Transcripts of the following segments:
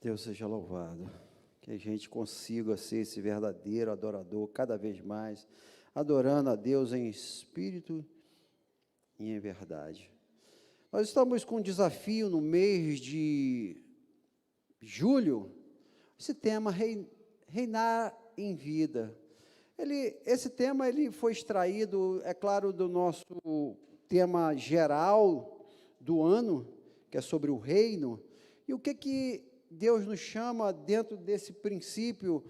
Deus seja louvado, que a gente consiga ser esse verdadeiro adorador cada vez mais, adorando a Deus em espírito e em verdade. Nós estamos com um desafio no mês de julho, esse tema, reinar em vida. Esse tema foi extraído, é claro, do nosso tema geral do ano, que é sobre o reino, e o que Deus nos chama dentro desse princípio,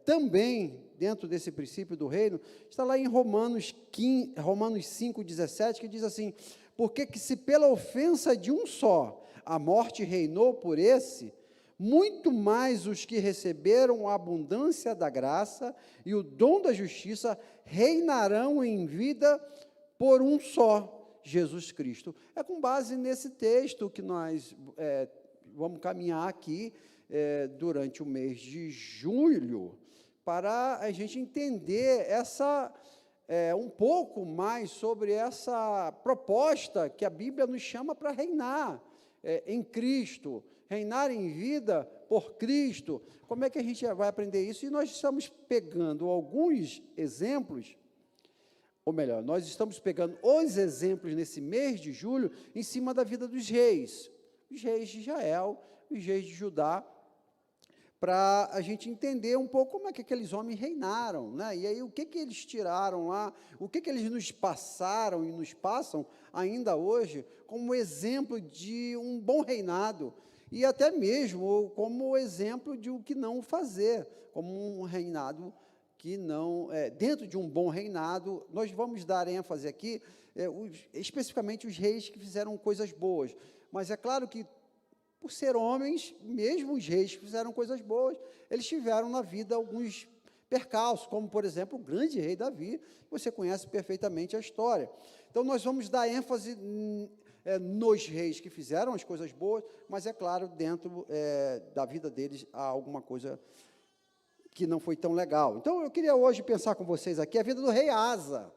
também dentro desse princípio do reino, está lá em Romanos 5,17, que diz assim: porque que se pela ofensa de um só a morte reinou por esse, muito mais os que receberam a abundância da graça e o dom da justiça reinarão em vida por um só, Jesus Cristo. É com base nesse texto que nós vamos caminhar aqui durante o mês de julho, para a gente entender um pouco mais sobre essa proposta que a Bíblia nos chama para reinar em Cristo, reinar em vida por Cristo. Como é que a gente vai aprender isso? E nós estamos pegando alguns exemplos, ou melhor, nós estamos pegando os exemplos nesse mês de julho em cima da vida dos reis de Israel, os reis de Judá, para a gente entender um pouco como é que aqueles homens reinaram, né? E aí o que eles tiraram lá, o que eles nos passaram e nos passam ainda hoje como exemplo de um bom reinado, e até mesmo como exemplo de o que não fazer, como um reinado que não, dentro de um bom reinado. Nós vamos dar ênfase aqui, especificamente os reis que fizeram coisas boas, mas é claro que, por ser homens, mesmo os reis que fizeram coisas boas, eles tiveram na vida alguns percalços, como, por exemplo, o grande rei Davi, você conhece perfeitamente a história. Então, nós vamos dar ênfase nos reis que fizeram as coisas boas, mas, é claro, dentro da vida deles há alguma coisa que não foi tão legal. Então, eu queria hoje pensar com vocês aqui a vida do rei Asa.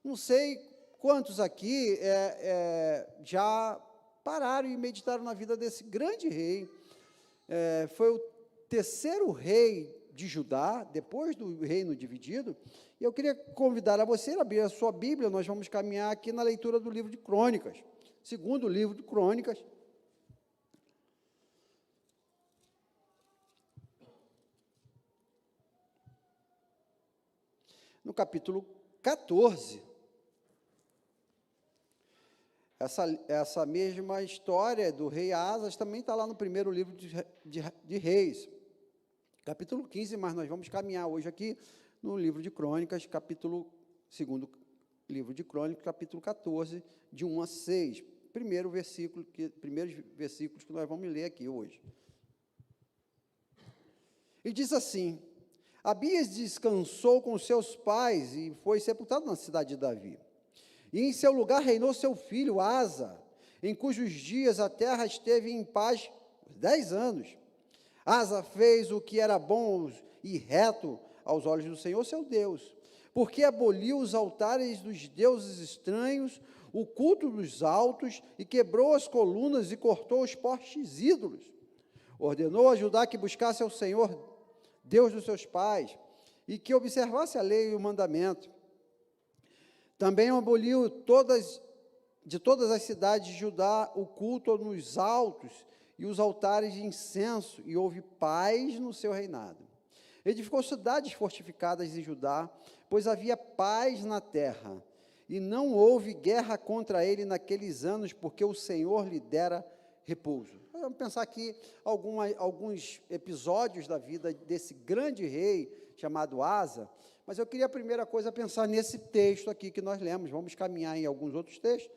Não sei quantos aqui já pararam e meditaram na vida desse grande rei. Foi o terceiro rei de Judá, depois do reino dividido, e eu queria convidar a você a abrir a sua Bíblia. Nós vamos caminhar aqui na leitura do livro de Crônicas, segundo livro de Crônicas, no capítulo 14, essa mesma história do rei Asas também está lá no primeiro livro de Reis, capítulo 15, mas nós vamos caminhar hoje aqui no livro de Crônicas, segundo livro de Crônicas, capítulo 14, de 1 a 6, primeiros versículos que nós vamos ler aqui hoje. E diz assim: Abias descansou com seus pais e foi sepultado na cidade de Davi. E em seu lugar reinou seu filho Asa, em cujos dias a terra esteve em paz 10 anos. Asa fez o que era bom e reto aos olhos do Senhor, seu Deus, porque aboliu os altares dos deuses estranhos, o culto dos altos, e quebrou as colunas e cortou os postes ídolos. Ordenou a Judá que buscasse ao Senhor, Deus dos seus pais, e que observasse a lei e o mandamento. Também aboliu de todas as cidades de Judá o culto nos altos e os altares de incenso, e houve paz no seu reinado. Edificou cidades fortificadas em Judá, pois havia paz na terra, e não houve guerra contra ele naqueles anos, porque o Senhor lhe dera repouso. Vamos pensar aqui alguns episódios da vida desse grande rei chamado Asa, mas eu queria a primeira coisa pensar nesse texto aqui que nós lemos. Vamos caminhar em alguns outros textos.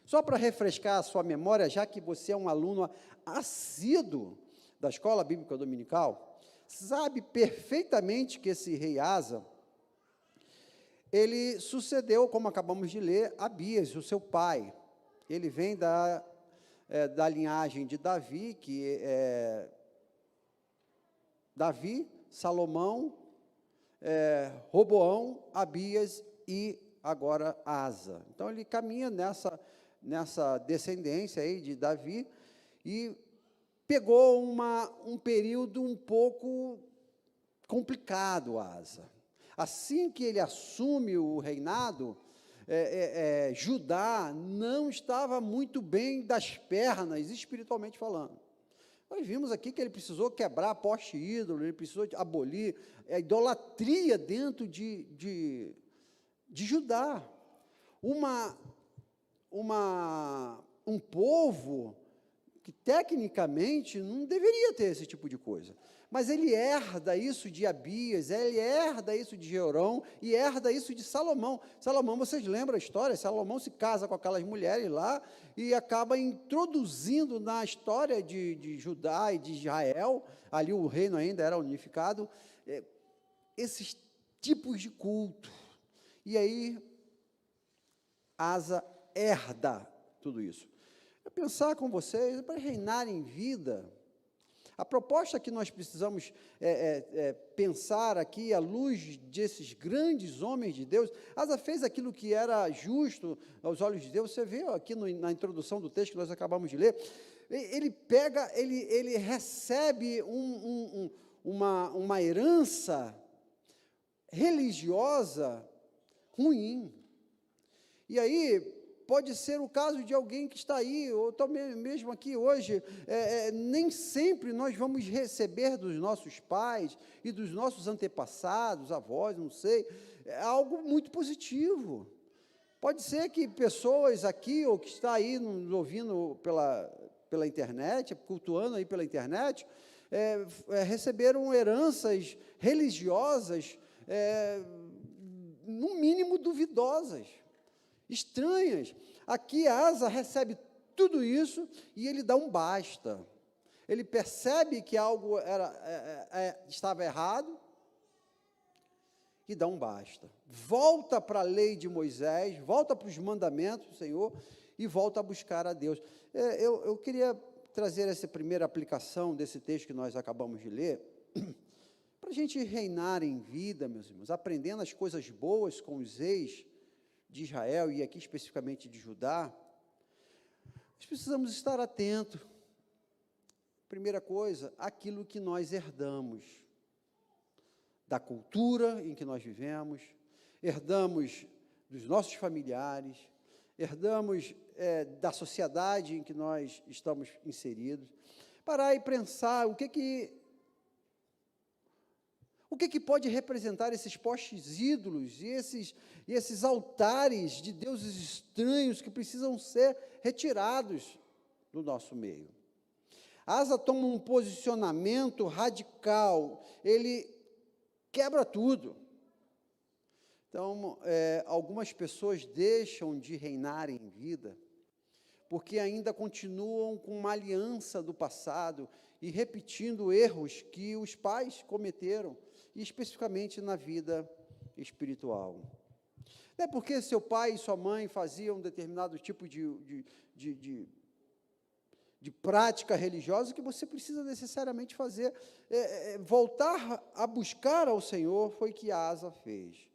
Só para refrescar a sua memória, já que você é um aluno assíduo da Escola Bíblica Dominical, sabe perfeitamente que esse rei Asa, ele sucedeu, como acabamos de ler, Abias, o seu pai. Ele vem da linhagem de Davi, que é Davi, Salomão, Roboão, Abias e agora Asa. Então, ele caminha nessa descendência aí de Davi, e pegou um período um pouco complicado, Asa. Assim que ele assume o reinado, Judá não estava muito bem das pernas, espiritualmente falando. Nós vimos aqui que ele precisou quebrar poste ídolo, ele precisou abolir a idolatria dentro de Judá. Um povo que tecnicamente não deveria ter esse tipo de coisa. Mas ele herda isso de Abias, ele herda isso de Jeorão e herda isso de Salomão. Salomão, vocês lembram a história? Salomão se casa com aquelas mulheres lá e acaba introduzindo na história de Judá e de Israel, ali o reino ainda era unificado, esses tipos de culto. E aí, Asa herda tudo isso. Eu pensar com vocês, para reinar em vida, a proposta que nós precisamos pensar aqui, à luz desses grandes homens de Deus, Asa fez aquilo que era justo aos olhos de Deus. Você vê aqui na introdução do texto que nós acabamos de ler, ele recebe uma herança religiosa ruim. E aí, pode ser o caso de alguém que está aí, ou também mesmo aqui hoje, nem sempre nós vamos receber dos nossos pais e dos nossos antepassados, avós, não sei, algo muito positivo. Pode ser que pessoas aqui, ou que está aí nos ouvindo pela internet, cultuando aí pela internet, receberam heranças religiosas, no mínimo duvidosas, estranhas. Aqui Asa recebe tudo isso e ele dá um basta. Ele percebe que algo estava errado e dá um basta. Volta para a lei de Moisés, volta para os mandamentos do Senhor e volta a buscar a Deus. Eu queria trazer essa primeira aplicação desse texto que nós acabamos de ler, para a gente reinar em vida, meus irmãos, aprendendo as coisas boas com os reis de Israel, e aqui especificamente de Judá. Nós precisamos estar atentos. Primeira coisa, aquilo que nós herdamos da cultura em que nós vivemos, herdamos dos nossos familiares, herdamos da sociedade em que nós estamos inseridos. Parar e pensar o que pode representar esses postes ídolos e esses altares de deuses estranhos que precisam ser retirados do nosso meio. Asa toma um posicionamento radical, ele quebra tudo. Então, algumas pessoas deixam de reinar em vida, porque ainda continuam com uma aliança do passado e repetindo erros que os pais cometeram, e especificamente na vida espiritual. Não é porque seu pai e sua mãe faziam um determinado tipo de prática religiosa que você precisa necessariamente fazer. Voltar a buscar ao Senhor foi o que Asa fez.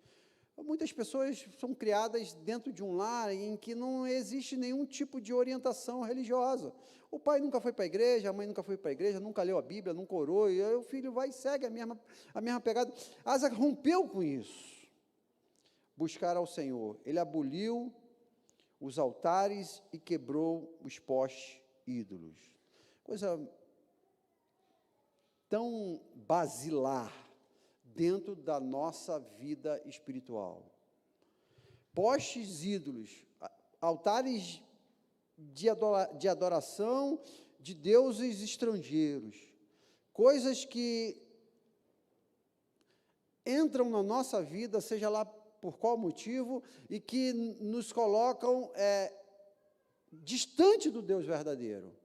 Muitas pessoas são criadas dentro de um lar em que não existe nenhum tipo de orientação religiosa. O pai nunca foi para a igreja, a mãe nunca foi para a igreja, nunca leu a Bíblia, nunca orou, e aí o filho vai e segue a mesma pegada. Asa rompeu com isso. Buscar ao Senhor. Ele aboliu os altares e quebrou os postes ídolos. Coisa tão basilar dentro da nossa vida espiritual. Postes ídolos, altares de adoração de deuses estrangeiros, coisas que entram na nossa vida, seja lá por qual motivo, e que nos colocam distante do Deus verdadeiro.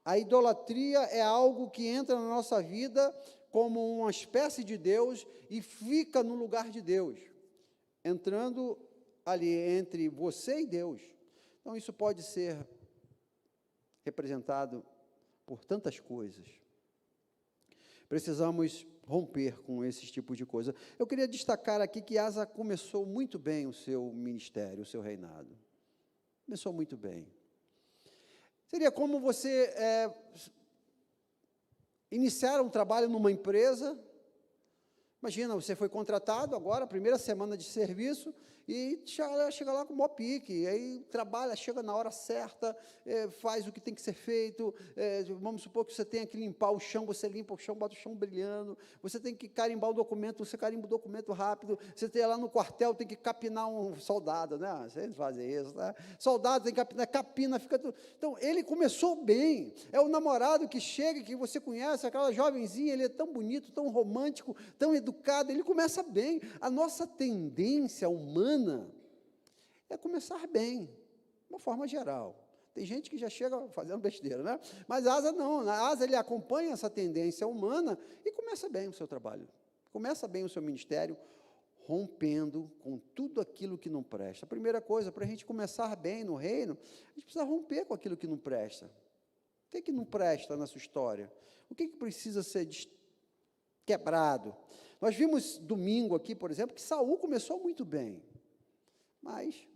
A idolatria é algo que entra na nossa vida como uma espécie de Deus e fica no lugar de Deus, entrando ali entre você e Deus. Então, isso pode ser representado por tantas coisas. Precisamos romper com esses tipos de coisa. Eu queria destacar aqui que Asa começou muito bem o seu ministério, o seu reinado. Começou muito bem. Seria como você iniciaram um trabalho numa empresa. Imagina, você foi contratado agora, primeira semana de serviço, e chega lá com o maior pique, e aí trabalha, chega na hora certa, faz o que tem que ser feito, vamos supor que você tenha que limpar o chão, você limpa o chão, bota o chão brilhando, você tem que carimbar o documento, você carimba o documento rápido, você tem lá no quartel, tem que capinar um soldado, né? Vocês fazem isso, né? Soldado tem que capinar, capina, fica tudo. Então, ele começou bem, é o namorado que chega, que você conhece, aquela jovenzinha, ele é tão bonito, tão romântico, tão educado, ele começa bem. A nossa tendência humana é começar bem, de uma forma geral. Tem gente que já chega fazendo besteira, né? Mas a Asa não, a Asa ele acompanha essa tendência humana e começa bem o seu trabalho, começa bem o seu ministério, rompendo com tudo aquilo que não presta. A primeira coisa, para a gente começar bem no reino, a gente precisa romper com aquilo que não presta. O que não presta na sua história? O que precisa ser quebrado? Nós vimos domingo aqui, por exemplo, que Saul começou muito bem, mas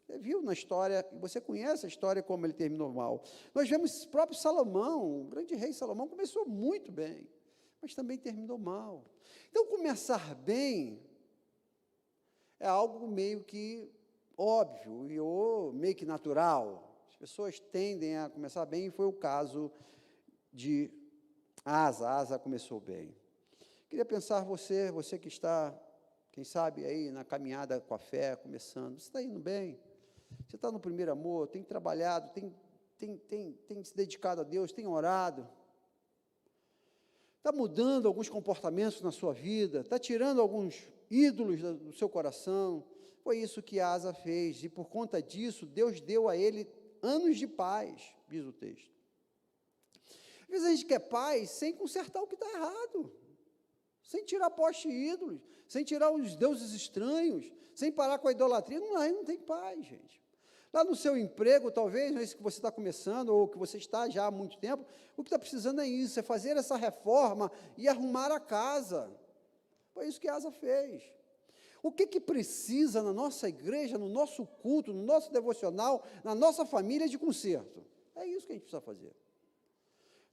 você viu na história, você conhece a história como ele terminou mal. Nós vemos o próprio Salomão, o grande rei Salomão, começou muito bem, mas também terminou mal. Então, começar bem é algo meio que óbvio, ou meio que natural. As pessoas tendem a começar bem, e foi o caso de Asa. Asa começou bem. Queria pensar você que está, quem sabe, aí na caminhada com a fé, começando, você está indo bem? Você está no primeiro amor, tem trabalhado, tem se dedicado a Deus, tem orado? Está mudando alguns comportamentos na sua vida? Está tirando alguns ídolos do seu coração? Foi isso que Asa fez, e por conta disso, Deus deu a ele anos de paz, diz o texto. Às vezes a gente quer paz sem consertar o que está errado, sem tirar poste e ídolos, sem tirar os deuses estranhos, sem parar com a idolatria, não tem paz, gente. Lá no seu emprego, talvez, não é isso que você está começando, ou que você está já há muito tempo, o que está precisando é isso, é fazer essa reforma e arrumar a casa. Foi isso que Asa fez. O que precisa na nossa igreja, no nosso culto, no nosso devocional, na nossa família de conserto? É isso que a gente precisa fazer.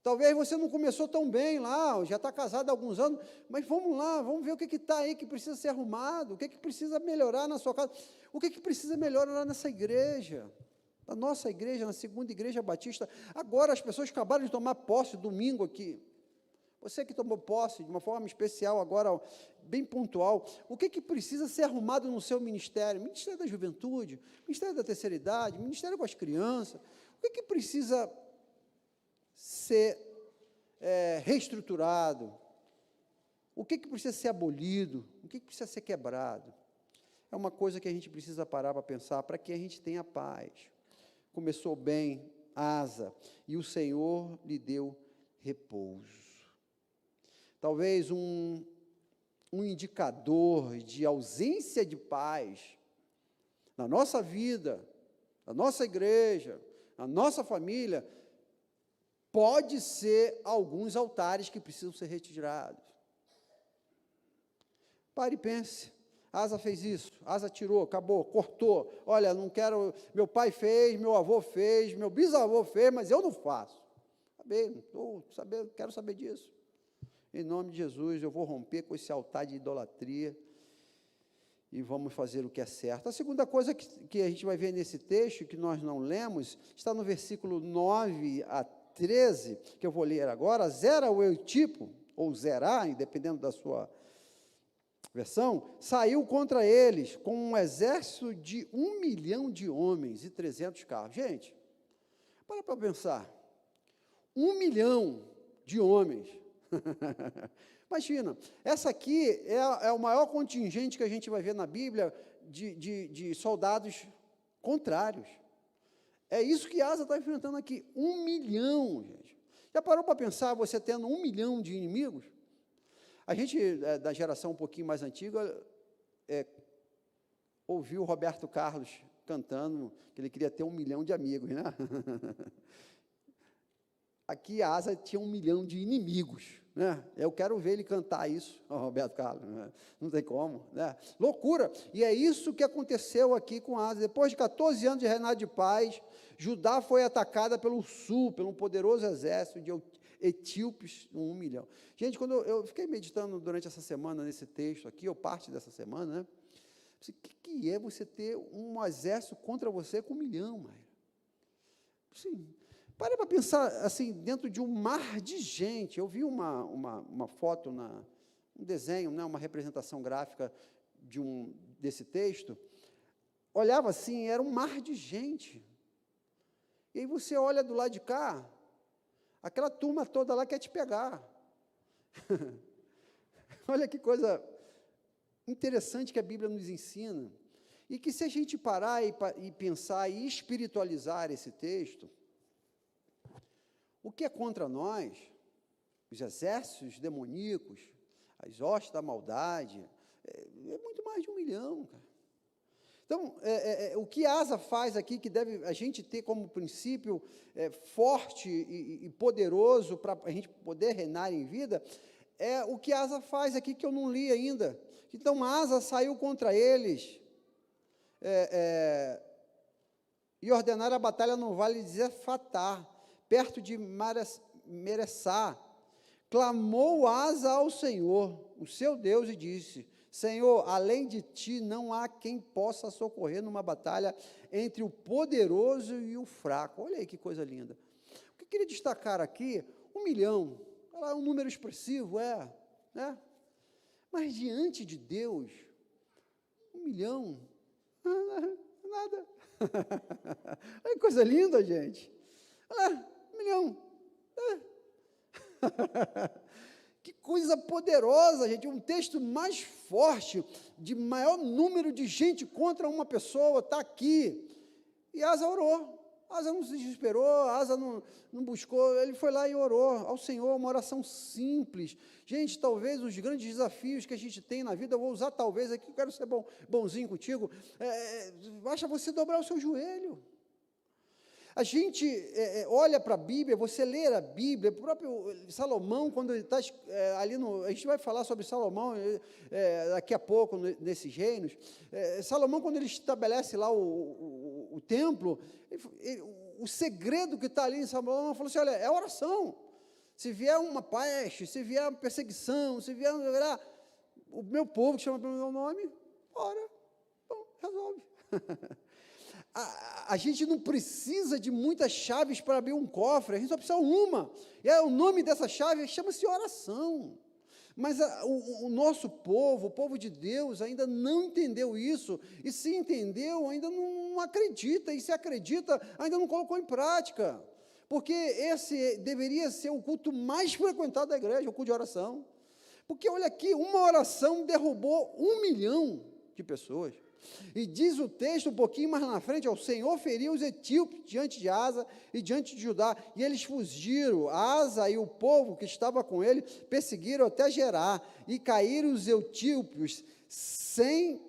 Talvez você não começou tão bem lá, já está casado há alguns anos, mas vamos lá, vamos ver o que está aí que precisa ser arrumado, o que precisa melhorar na sua casa, o que precisa melhorar nessa igreja, na nossa igreja, na segunda igreja batista. Agora as pessoas acabaram de tomar posse domingo aqui. Você que tomou posse de uma forma especial agora, bem pontual, o que precisa ser arrumado no seu ministério? Ministério da Juventude, Ministério da Terceira Idade, Ministério com as crianças, o que precisa ser reestruturado? O que precisa ser abolido? O que precisa ser quebrado? É uma coisa que a gente precisa parar para pensar, para que a gente tenha paz. Começou bem Asa, e o Senhor lhe deu repouso. Talvez um indicador de ausência de paz na nossa vida, na nossa igreja, na nossa família, pode ser alguns altares que precisam ser retirados. Pare e pense. Asa fez isso, Asa tirou, acabou, cortou. Olha, não quero, meu pai fez, meu avô fez, meu bisavô fez, mas eu não faço. Quero saber disso. Em nome de Jesus, eu vou romper com esse altar de idolatria e vamos fazer o que é certo. A segunda coisa que a gente vai ver nesse texto, que nós não lemos, está no versículo 9 a 13, que eu vou ler agora. Zera o Eutipo, ou Zerá, dependendo da sua versão, saiu contra eles com um exército de 1 milhão de homens e 300 carros. Gente, para pensar, 1 milhão de homens. Imagina, essa aqui é o maior contingente que a gente vai ver na Bíblia de soldados contrários. É isso que Asa está enfrentando aqui, 1 milhão, gente. Já parou para pensar, você tendo 1 milhão de inimigos? A gente, da geração um pouquinho mais antiga, ouviu o Roberto Carlos cantando que ele queria ter 1 milhão de amigos, né? Aqui a Asa tinha 1 milhão de inimigos, né? Eu quero ver ele cantar isso, Roberto Carlos, né? Não tem como, né? Loucura, e é isso que aconteceu aqui com Asa. Depois de 14 anos de reinado de paz, Judá foi atacada pelo sul, pelo poderoso exército etíopes, 1 milhão. Gente, quando eu fiquei meditando durante essa semana nesse texto aqui, ou parte dessa semana, né? O que é você ter um exército contra você com 1 milhão, Maíra? Sim, para pensar, assim, dentro de um mar de gente. Eu vi uma foto, um desenho, né, uma representação gráfica desse texto, olhava assim, era um mar de gente. E aí você olha do lado de cá, aquela turma toda lá quer te pegar. Olha que coisa interessante que a Bíblia nos ensina. E que se a gente parar e pensar e espiritualizar esse texto, o que é contra nós, os exércitos demoníacos, as hostes da maldade, é muito mais de 1 milhão, cara. Então, o que Asa faz aqui, que deve a gente ter como princípio forte e poderoso para a gente poder reinar em vida, é o que Asa faz aqui, que eu não li ainda. Então, Asa saiu contra eles e ordenaram a batalha no vale de Zefatá, perto de Meressá. Clamou Asa ao Senhor, o seu Deus, e disse: Senhor, além de ti, não há quem possa socorrer numa batalha entre o poderoso e o fraco. Olha aí que coisa linda. O que eu queria destacar aqui, 1 milhão, é um número expressivo, né? Mas diante de Deus, 1 milhão, nada. Olha que coisa linda, gente. 1 milhão. Que coisa poderosa, gente. Um texto mais forte, de maior número de gente contra uma pessoa, está aqui. E Asa orou. Asa não se desesperou, Asa não buscou, ele foi lá e orou ao Senhor, uma oração simples. Gente, talvez os grandes desafios que a gente tem na vida, eu vou usar talvez aqui, eu quero ser bonzinho contigo, basta você dobrar o seu joelho. A gente olha para a Bíblia, você lê a Bíblia, o próprio Salomão, quando ele está ali a gente vai falar sobre Salomão daqui a pouco, nesses reinos. Salomão, quando ele estabelece lá o templo, o segredo que está ali em Salomão, falou assim: olha, é oração. Se vier uma peste, se vier uma perseguição, se vier o meu povo que chama pelo meu nome, ora, bom, resolve. A gente não precisa de muitas chaves para abrir um cofre, a gente só precisa uma. E o nome dessa chave chama-se oração. Mas o nosso povo, o povo de Deus, ainda não entendeu isso. E se entendeu, ainda não acredita. E se acredita, ainda não colocou em prática. Porque esse deveria ser o culto mais frequentado da igreja, o culto de oração. Porque, olha aqui, uma oração derrubou 1 milhão de pessoas. E diz o texto, um pouquinho mais na frente: o Senhor feriu os etíopes diante de Asa e diante de Judá, e eles fugiram. Asa e o povo que estava com ele perseguiram até Gerá, e caíram os etíopes, sem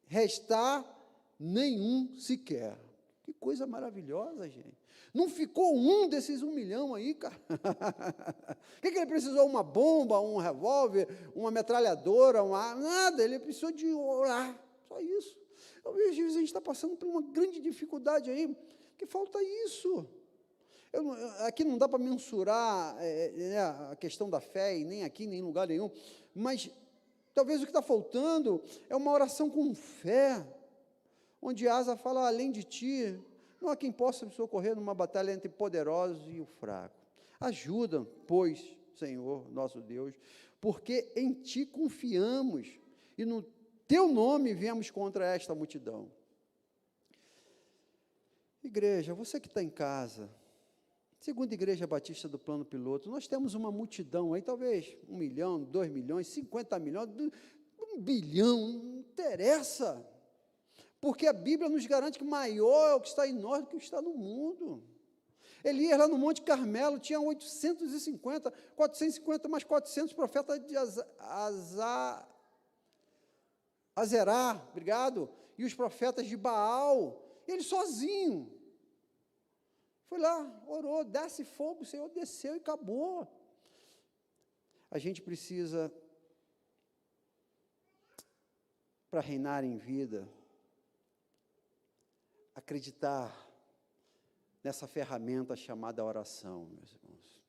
restar nenhum sequer. Que coisa maravilhosa, gente. Não ficou um desses 1 milhão aí, cara. O que ele precisou? Uma bomba, um revólver, uma metralhadora, nada, ele precisou de orar. Só isso. Eu vejo, às vezes, a gente está passando por uma grande dificuldade aí, que falta isso. Aqui não dá para mensurar a questão da fé, e nem aqui, nem em lugar nenhum, mas talvez o que está faltando é uma oração com fé, onde Asa fala: além de ti, não há quem possa me socorrer numa batalha entre o poderoso e o fraco. Ajuda, pois, Senhor, nosso Deus, porque em ti confiamos, e no teu nome viemos contra esta multidão. Igreja, você que está em casa, Segunda Igreja Batista do Plano Piloto, nós temos uma multidão aí, talvez 1 milhão, 2 milhões, 50 milhões, 1 bilhão, não interessa, porque a Bíblia nos garante que maior é o que está em nós do que o que está no mundo. Elias, lá no Monte Carmelo, tinha 850, 450 mais 400 profetas de Azerá, obrigado, e os profetas de Baal, ele sozinho, foi lá, orou, desce fogo, o Senhor desceu e acabou. A gente precisa, para reinar em vida, acreditar nessa ferramenta chamada oração, meus irmãos.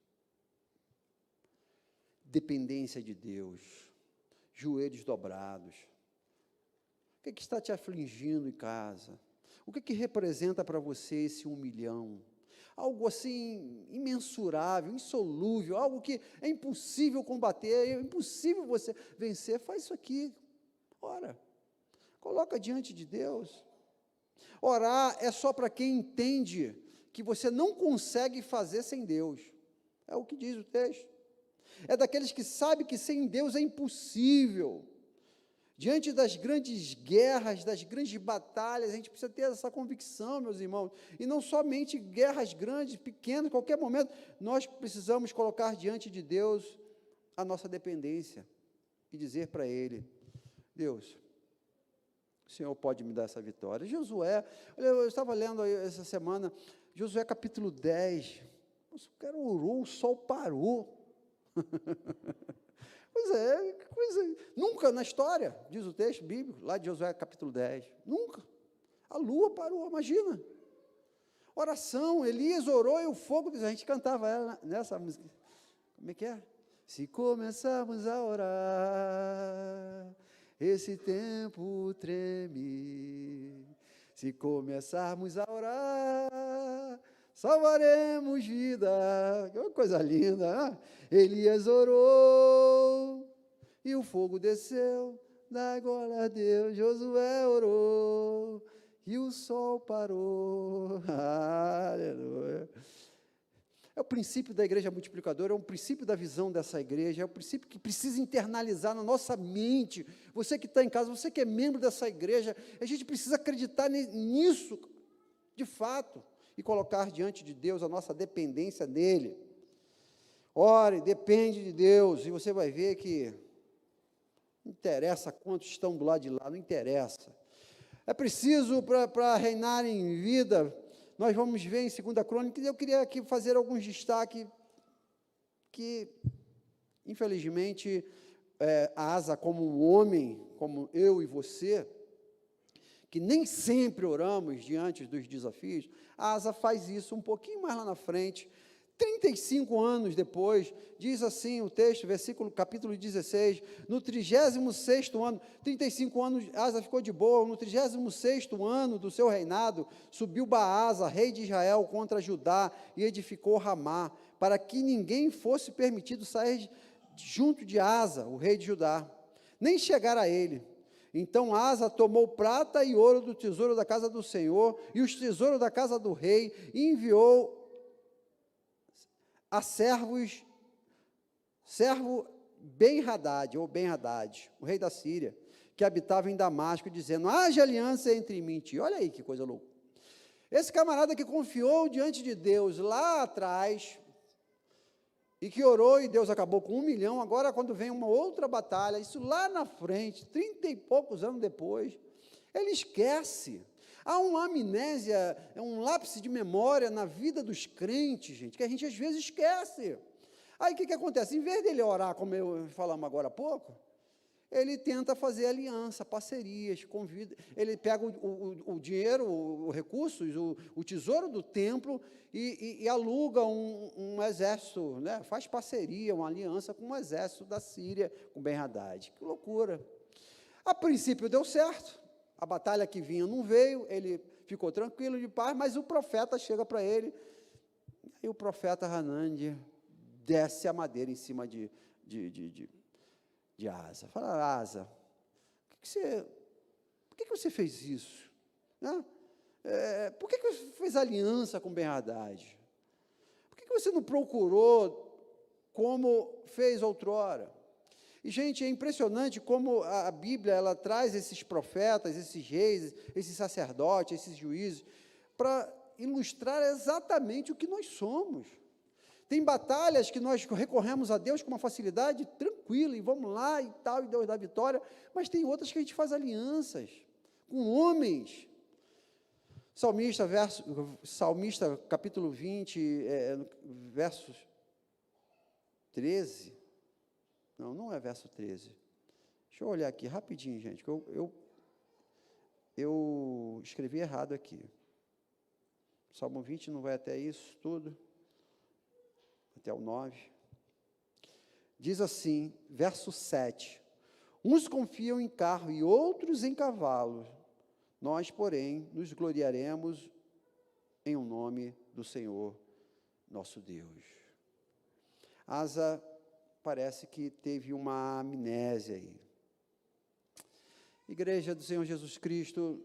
dependência de Deus, joelhos dobrados. O que está te afligindo em casa? O que representa para você esse 1 milhão? Algo assim, imensurável, insolúvel, algo que é impossível combater, é impossível você vencer. Faz isso aqui, ora, coloca diante de Deus. Orar é só para quem entende que você não consegue fazer sem Deus. É o que diz o texto. É daqueles que sabem que sem Deus é impossível. Diante das grandes guerras, das grandes batalhas, a gente precisa ter essa convicção, meus irmãos. E não somente guerras grandes, pequenas, em qualquer momento, nós precisamos colocar diante de Deus a nossa dependência e dizer para Ele: Deus, o Senhor pode me dar essa vitória. Josué, eu estava lendo aí essa semana, Josué capítulo 10, o cara orou, o sol parou. Pois é, que coisa, nunca na história, diz o texto bíblico, lá de Josué capítulo 10, nunca, a lua parou, imagina, oração, Elias orou e o fogo, a gente cantava ela nessa música, como é que é? Se começarmos a orar, esse tempo treme, se começarmos a orar, salvaremos vida. Que coisa linda, né? Elias orou e o fogo desceu, dá glória a Deus. Josué orou e o sol parou. Aleluia. É o princípio da igreja multiplicadora, é um princípio da visão dessa igreja, é um princípio que precisa internalizar na nossa mente. Você que está em casa, você que é membro dessa igreja, a gente precisa acreditar nisso, de fato, e colocar diante de Deus a nossa dependência nele. Ore, depende de Deus, e você vai ver que não interessa quantos estão do lado de lá, não interessa. É preciso, para reinar em vida, nós vamos ver em 2 Crônicas, eu queria aqui fazer alguns destaques que, infelizmente, Asa, como um homem, como eu e você, que nem sempre oramos diante dos desafios, Asa faz isso um pouquinho mais lá na frente, 35 anos depois, diz assim o texto, capítulo 16, no 36º ano, 35 anos, Asa ficou de boa, no 36º ano do seu reinado, subiu Baasa, rei de Israel, contra Judá, e edificou Ramá, para que ninguém fosse permitido sair junto de Asa, o rei de Judá, nem chegar a ele. Então Asa tomou prata e ouro do tesouro da casa do Senhor, e os tesouros da casa do rei, e enviou a servo Ben-Hadad, ou Ben-Hadad, o rei da Síria, que habitava em Damasco, dizendo: haja aliança entre mim e ti. Olha aí que coisa louca. Esse camarada que confiou diante de Deus lá atrás, e que orou e Deus acabou com 1 milhão, agora quando vem uma outra batalha, isso lá na frente, 30 e poucos anos depois, ele esquece. Há uma amnésia, um lapso de memória na vida dos crentes, gente, que a gente às vezes esquece. Aí o que acontece? Em vez dele orar, como falamos agora há pouco, ele tenta fazer aliança, parcerias, convida, ele pega o dinheiro, os recursos, o tesouro do templo e aluga um exército, né? Faz parceria, uma aliança com um exército da Síria, com Ben-Hadad. Que loucura! A princípio deu certo. A batalha que vinha não veio, ele ficou tranquilo, de paz, mas o profeta chega para ele, e o profeta Hanani desce a madeira em cima de Asa. Fala: Asa, por que você fez isso? Né? Por que você fez aliança com Ben-Hadad? Por que você não procurou como fez outrora? E, gente, é impressionante como a Bíblia, ela traz esses profetas, esses reis, esses sacerdotes, esses juízes, para ilustrar exatamente o que nós somos. Tem batalhas que nós recorremos a Deus com uma facilidade tranquila, e vamos lá e tal, e Deus dá vitória, mas tem outras que a gente faz alianças com homens. Salmista capítulo 20, versos 13, não é verso 13. Deixa eu olhar aqui rapidinho, gente, que eu escrevi errado aqui. Salmo 20 não vai até isso tudo, até o 9. diz assim, verso 7, uns confiam em carro e outros em cavalo, nós, porém, nos gloriaremos em o nome do Senhor, nosso Deus. Asa parece que teve uma amnésia aí. Igreja do Senhor Jesus Cristo,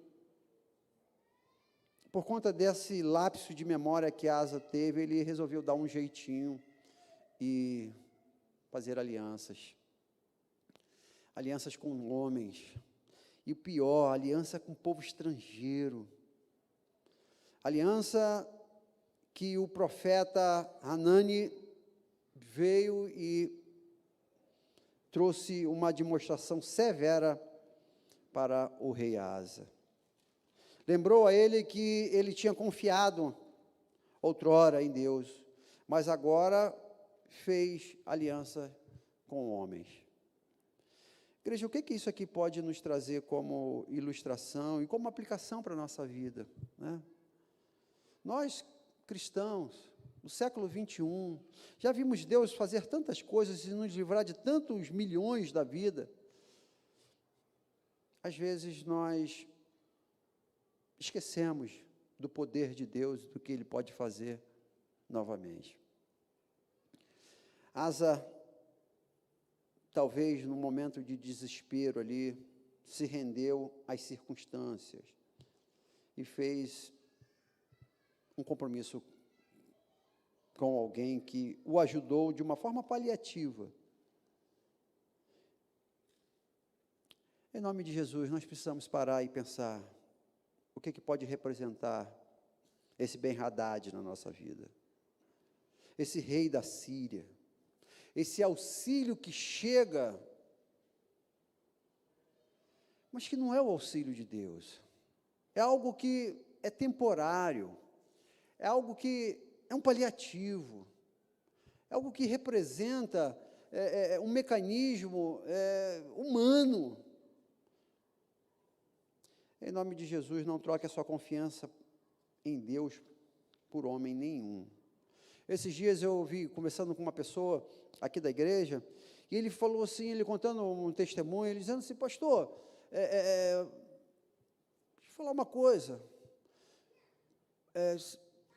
por conta desse lapso de memória que Asa teve, ele resolveu dar um jeitinho e fazer alianças com homens, e o pior, aliança com o povo estrangeiro, aliança que o profeta Hanani veio e trouxe uma demonstração severa para o rei Asa. Lembrou a ele que ele tinha confiado outrora em Deus, mas agora fez aliança com homens. Igreja, o que isso aqui pode nos trazer como ilustração e como aplicação para a nossa vida, né? Nós, cristãos, no século 21, já vimos Deus fazer tantas coisas e nos livrar de tantos milhões da vida. Às vezes nós esquecemos do poder de Deus, do que Ele pode fazer novamente. Asa, talvez no momento de desespero ali, se rendeu às circunstâncias e fez um compromisso com alguém que o ajudou de uma forma paliativa. Em nome de Jesus, nós precisamos parar e pensar o que pode representar esse Ben-Hadad na nossa vida, esse rei da Síria, esse auxílio que chega, mas que não é o auxílio de Deus, é algo que é temporário, é algo que é um paliativo, é algo que representa um mecanismo humano. Em nome de Jesus, não troque a sua confiança em Deus por homem nenhum. Esses dias eu ouvi, conversando com uma pessoa aqui da igreja, e ele falou assim, ele contando um testemunho, ele dizendo assim, pastor, deixa eu falar uma coisa,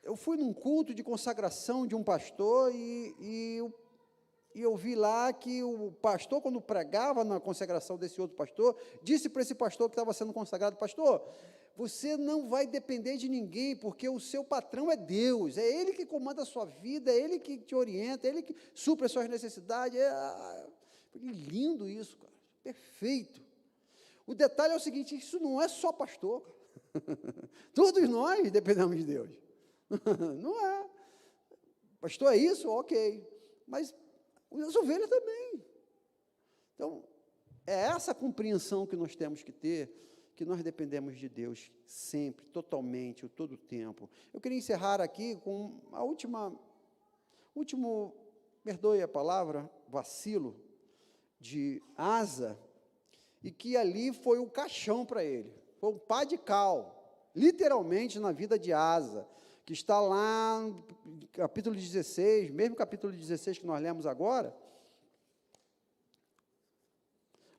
eu fui num culto de consagração de um pastor e eu vi lá que o pastor, quando pregava na consagração desse outro pastor, disse para esse pastor que estava sendo consagrado, pastor, você não vai depender de ninguém, porque o seu patrão é Deus, é Ele que comanda a sua vida, é Ele que te orienta, é Ele que supre as suas necessidades. Lindo isso, cara, perfeito. O detalhe é o seguinte, isso não é só pastor, cara. Todos nós dependemos de Deus. Não é. Pastor é isso? Ok. Mas as ovelhas também. Então, é essa compreensão que nós temos que ter, que nós dependemos de Deus sempre, totalmente, todo o tempo. Eu queria encerrar aqui com a último, perdoe a palavra, vacilo de Asa, e que ali foi o caixão para ele, foi um pá de cal, literalmente na vida de Asa, que está lá no capítulo 16, mesmo capítulo 16 que nós lemos agora,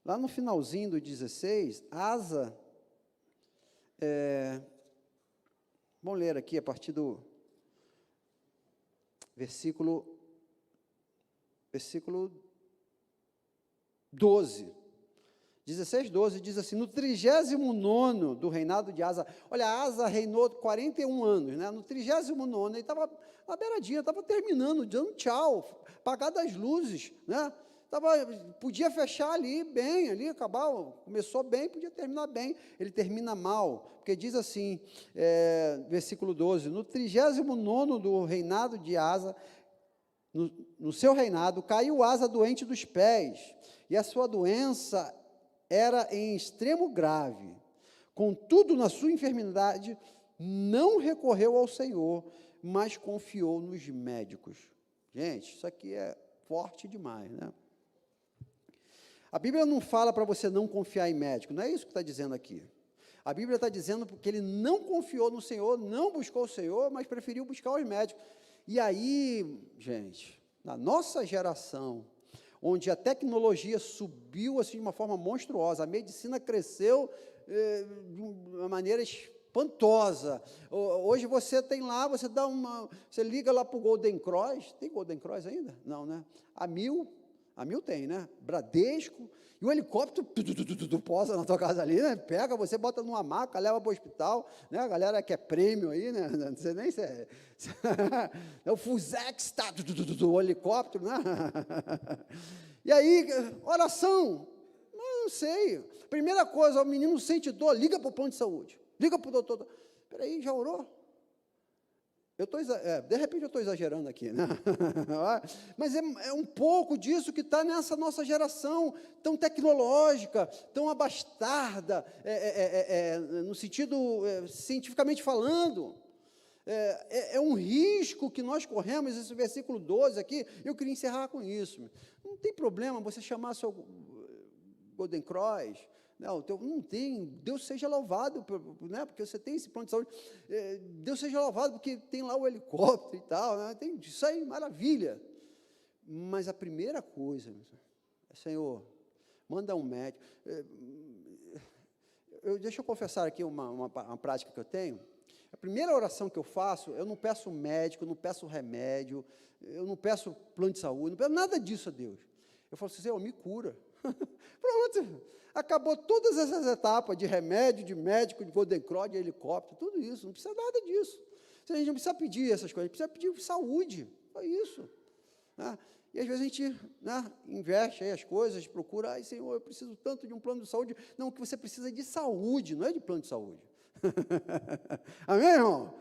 lá no finalzinho do 16, Asa, vamos ler aqui a partir do versículo 12, 16, 12, diz assim, no 39º do reinado de Asa, olha, Asa reinou 41 anos, né? No 39º, ele estava na beiradinha, estava terminando, dando tchau, apagado as luzes, né? Podia fechar ali bem, ali acabar, começou bem, podia terminar bem, ele termina mal, porque diz assim, versículo 12, no 39º do reinado de Asa, no seu reinado, caiu Asa doente dos pés, e a sua doença era em extremo grave. Contudo, na sua enfermidade, não recorreu ao Senhor, mas confiou nos médicos. Gente, isso aqui é forte demais, né? A Bíblia não fala para você não confiar em médico, não é isso que está dizendo aqui. A Bíblia está dizendo que ele não confiou no Senhor, não buscou o Senhor, mas preferiu buscar os médicos. E aí, gente, na nossa geração, onde a tecnologia subiu assim, de uma forma monstruosa, a medicina cresceu de uma maneira espantosa. Hoje você tem lá, você liga lá para o Golden Cross, tem Golden Cross ainda? Não, né? A Mil tem, né? Bradesco, e o helicóptero posa na tua casa ali, né? Pega você, bota numa maca, leva para o hospital, né? A galera que é prêmio aí, né? Não sei nem se é, é o Fusex, tá, o helicóptero, né? E aí, oração, não sei, primeira coisa, o menino sente dor, liga para o plano de saúde, liga para o doutor, peraí, já orou? De repente eu estou exagerando aqui, né? Mas é um pouco disso que está nessa nossa geração tão tecnológica, tão abastarda, no sentido cientificamente falando. É um risco que nós corremos, esse versículo 12 aqui, eu queria encerrar com isso. Não tem problema você chamar seu Golden Cross, não tem, Deus seja louvado, né, porque você tem esse plano de saúde, Deus seja louvado porque tem lá o helicóptero e tal, né, tem isso aí, maravilha. Mas a primeira coisa, Senhor, manda um médico. Deixa eu confessar aqui uma prática que eu tenho. A primeira oração que eu faço, eu não peço médico, eu não peço remédio, eu não peço plano de saúde, não peço nada disso a Deus. Eu falo assim, Senhor, me cura. Pronto, acabou todas essas etapas de remédio, de médico, de Golden Cross, de helicóptero, tudo isso, não precisa nada disso. A gente não precisa pedir essas coisas, a gente precisa pedir saúde, é isso. Né? E às vezes a gente, né, investe aí as coisas, procura, Senhor, eu preciso tanto de um plano de saúde. Não, o que você precisa é de saúde, não é de plano de saúde. Amém, irmão?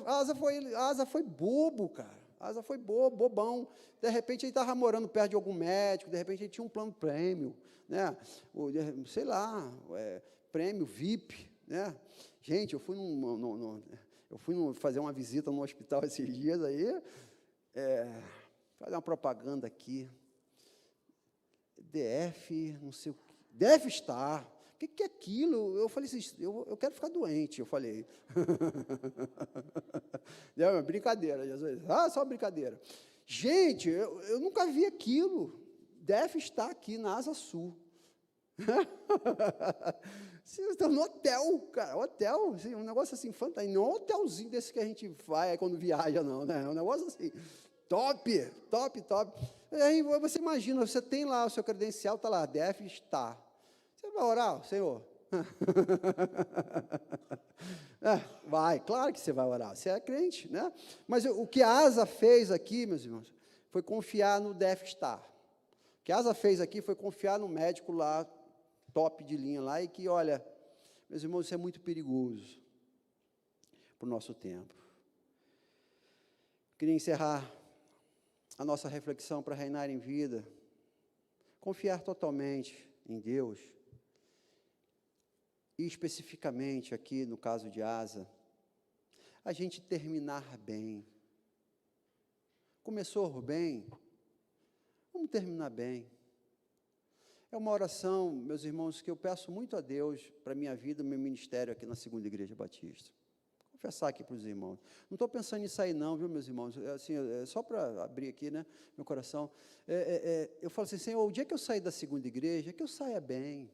Asa foi bobo, cara. Asa foi bobão. De repente ele estava morando perto de algum médico, de repente ele tinha um plano prêmio, né? Sei lá, prêmio VIP, né? Gente, eu fui fazer uma visita no hospital esses dias aí, fazer uma propaganda aqui, DF, não sei o que, deve estar. O que é aquilo? Eu falei assim, eu quero ficar doente, eu falei. Brincadeira, Jesus. Só brincadeira. Gente, eu nunca vi aquilo. Deve estar aqui na Asa Sul. Vocês estão no hotel, cara. Hotel, assim, um negócio assim, fantástico. Não é um hotelzinho desse que a gente vai quando viaja, não, né? É um negócio assim, top. E aí você imagina, você tem lá o seu credencial, está lá, deve estar. Você vai orar, Senhor? Vai, claro que você vai orar, você é crente, né? Mas o que a Asa fez aqui, meus irmãos, foi confiar no deve estar. O que a Asa fez aqui foi confiar no médico lá, top de linha lá, e que, olha, meus irmãos, isso é muito perigoso para o nosso tempo. Queria encerrar a nossa reflexão para reinar em vida, confiar totalmente em Deus, e especificamente aqui no caso de Asa, a gente terminar bem. Começou bem, vamos terminar bem. É uma oração, meus irmãos, que eu peço muito a Deus para a minha vida, meu ministério aqui na Segunda Igreja Batista. Vou confessar aqui para os irmãos. Não estou pensando em sair não, viu, meus irmãos? Assim, só para abrir aqui, né, meu coração. Eu falo assim, Senhor, o dia que eu sair da Segunda Igreja, que eu saia bem.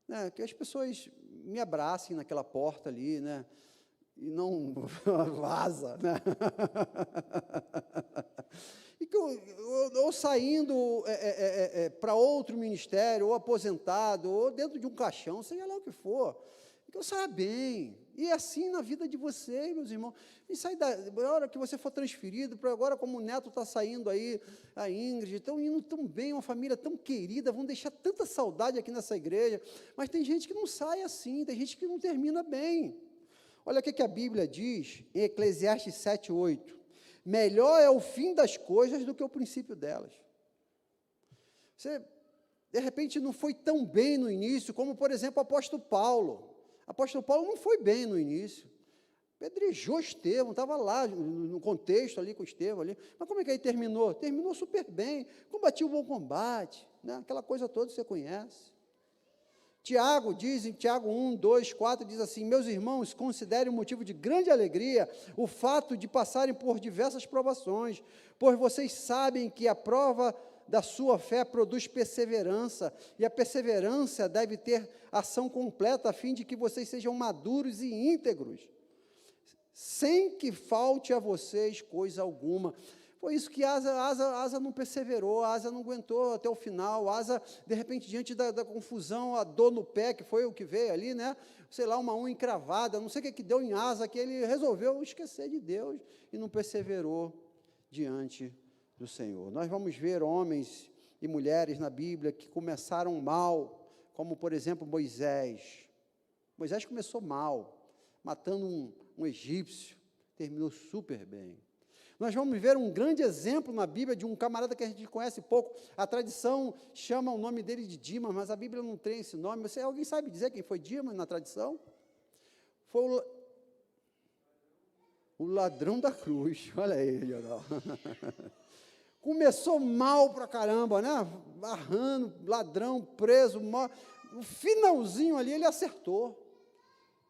Né, que as pessoas me abracem naquela porta ali, né, e não vaza, né? E que ou saindo para outro ministério, ou aposentado, ou dentro de um caixão, seja lá o que for, que eu saia bem. E assim na vida de vocês, meus irmãos. E sair da hora que você for transferido, para agora, como o neto está saindo aí, a Ingrid, estão indo tão bem, uma família tão querida, vão deixar tanta saudade aqui nessa igreja. Mas tem gente que não sai assim, tem gente que não termina bem. Olha o que a Bíblia diz em Eclesiastes 7:8. Melhor é o fim das coisas do que o princípio delas. Você, de repente, não foi tão bem no início, como, por exemplo, o apóstolo Paulo. O apóstolo Paulo não foi bem no início. Pedrejou Estevão, estava lá no contexto ali com Estevão ali. Mas como é que aí terminou? Terminou super bem, combatiu o bom combate, né? Aquela coisa toda que você conhece. Tiago diz, em Tiago 1, 2, 4, diz assim: meus irmãos, considerem um motivo de grande alegria o fato de passarem por diversas provações, pois vocês sabem que a prova da sua fé produz perseverança, e a perseverança deve ter ação completa, a fim de que vocês sejam maduros e íntegros, sem que falte a vocês coisa alguma. Foi isso que Asa não perseverou, Asa não aguentou até o final, Asa, de repente, diante da confusão, a dor no pé, que foi o que veio ali, né? Sei lá, uma unha encravada, não sei o que deu em Asa, que ele resolveu esquecer de Deus e não perseverou diante do Senhor. Nós vamos ver homens e mulheres na Bíblia que começaram mal, como, por exemplo, Moisés. Moisés começou mal, matando um egípcio, terminou super bem. Nós vamos ver um grande exemplo na Bíblia de um camarada que a gente conhece pouco. A tradição chama o nome dele de Dimas, mas a Bíblia não tem esse nome. Alguém sabe dizer quem foi Dimas na tradição? Foi o ladrão da cruz. Olha ele, olha. Começou mal pra caramba, né? Barrando, ladrão, preso. No finalzinho ali ele acertou.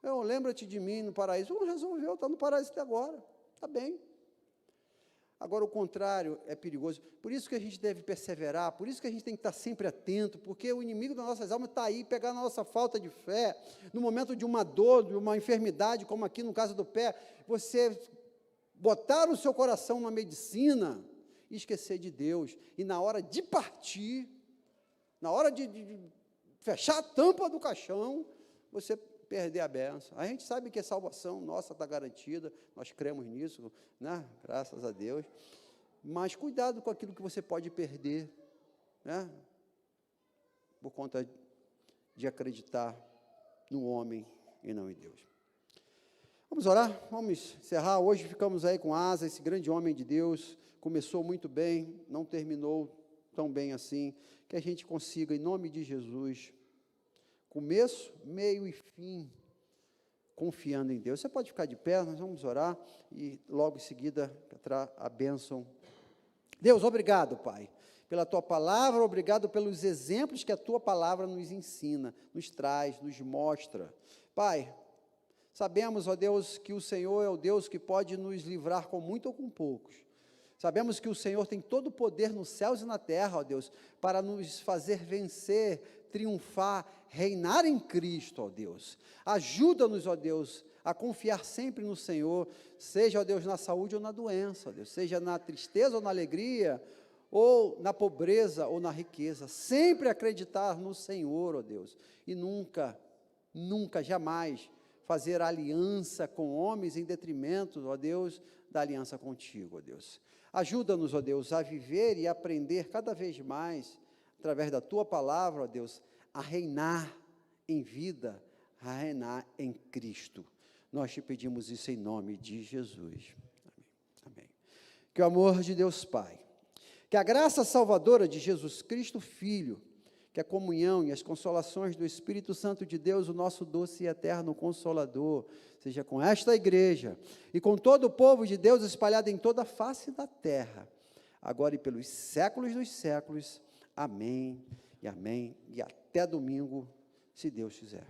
Lembra-te de mim no paraíso. Resolveu, está no paraíso até agora. Está bem. Agora, o contrário é perigoso. Por isso que a gente deve perseverar, por isso que a gente tem que estar sempre atento, porque o inimigo das nossas almas está aí, pegar a nossa falta de fé, no momento de uma dor, de uma enfermidade, como aqui no caso do pé, você botar o seu coração na medicina e esquecer de Deus. E na hora de partir, na hora de fechar a tampa do caixão, você perder a bênção. A gente sabe que a salvação nossa está garantida, nós cremos nisso, né? Graças a Deus, mas cuidado com aquilo que você pode perder, né? Por conta de acreditar no homem e não em Deus. Vamos orar? Vamos encerrar. Hoje ficamos aí com Asa, esse grande homem de Deus, começou muito bem, não terminou tão bem assim, que a gente consiga, em nome de Jesus, começo, meio e fim, confiando em Deus. Você pode ficar de pé, nós vamos orar, e logo em seguida, a bênção. Deus, obrigado, Pai, pela Tua palavra, obrigado pelos exemplos que a Tua palavra nos ensina, nos traz, nos mostra. Pai, sabemos, ó Deus, que o Senhor é o Deus que pode nos livrar com muito ou com poucos. Sabemos que o Senhor tem todo o poder nos céus e na terra, ó Deus, para nos fazer vencer, triunfar, reinar em Cristo, ó Deus. Ajuda-nos, ó Deus, a confiar sempre no Senhor, seja, ó Deus, na saúde ou na doença, ó Deus, seja na tristeza ou na alegria, ou na pobreza ou na riqueza, sempre acreditar no Senhor, ó Deus, e nunca, jamais fazer aliança com homens em detrimento, ó Deus, da aliança contigo, ó Deus. Ajuda-nos, ó Deus, a viver e aprender cada vez mais, através da Tua palavra, ó Deus, a reinar em vida, a reinar em Cristo. Nós te pedimos isso em nome de Jesus. Amém. Amém. Que o amor de Deus Pai, que a graça salvadora de Jesus Cristo, Filho, que a comunhão e as consolações do Espírito Santo de Deus, o nosso doce e eterno Consolador, seja com esta igreja e com todo o povo de Deus espalhado em toda a face da terra, agora e pelos séculos dos séculos. Amém e amém. E até domingo, se Deus quiser.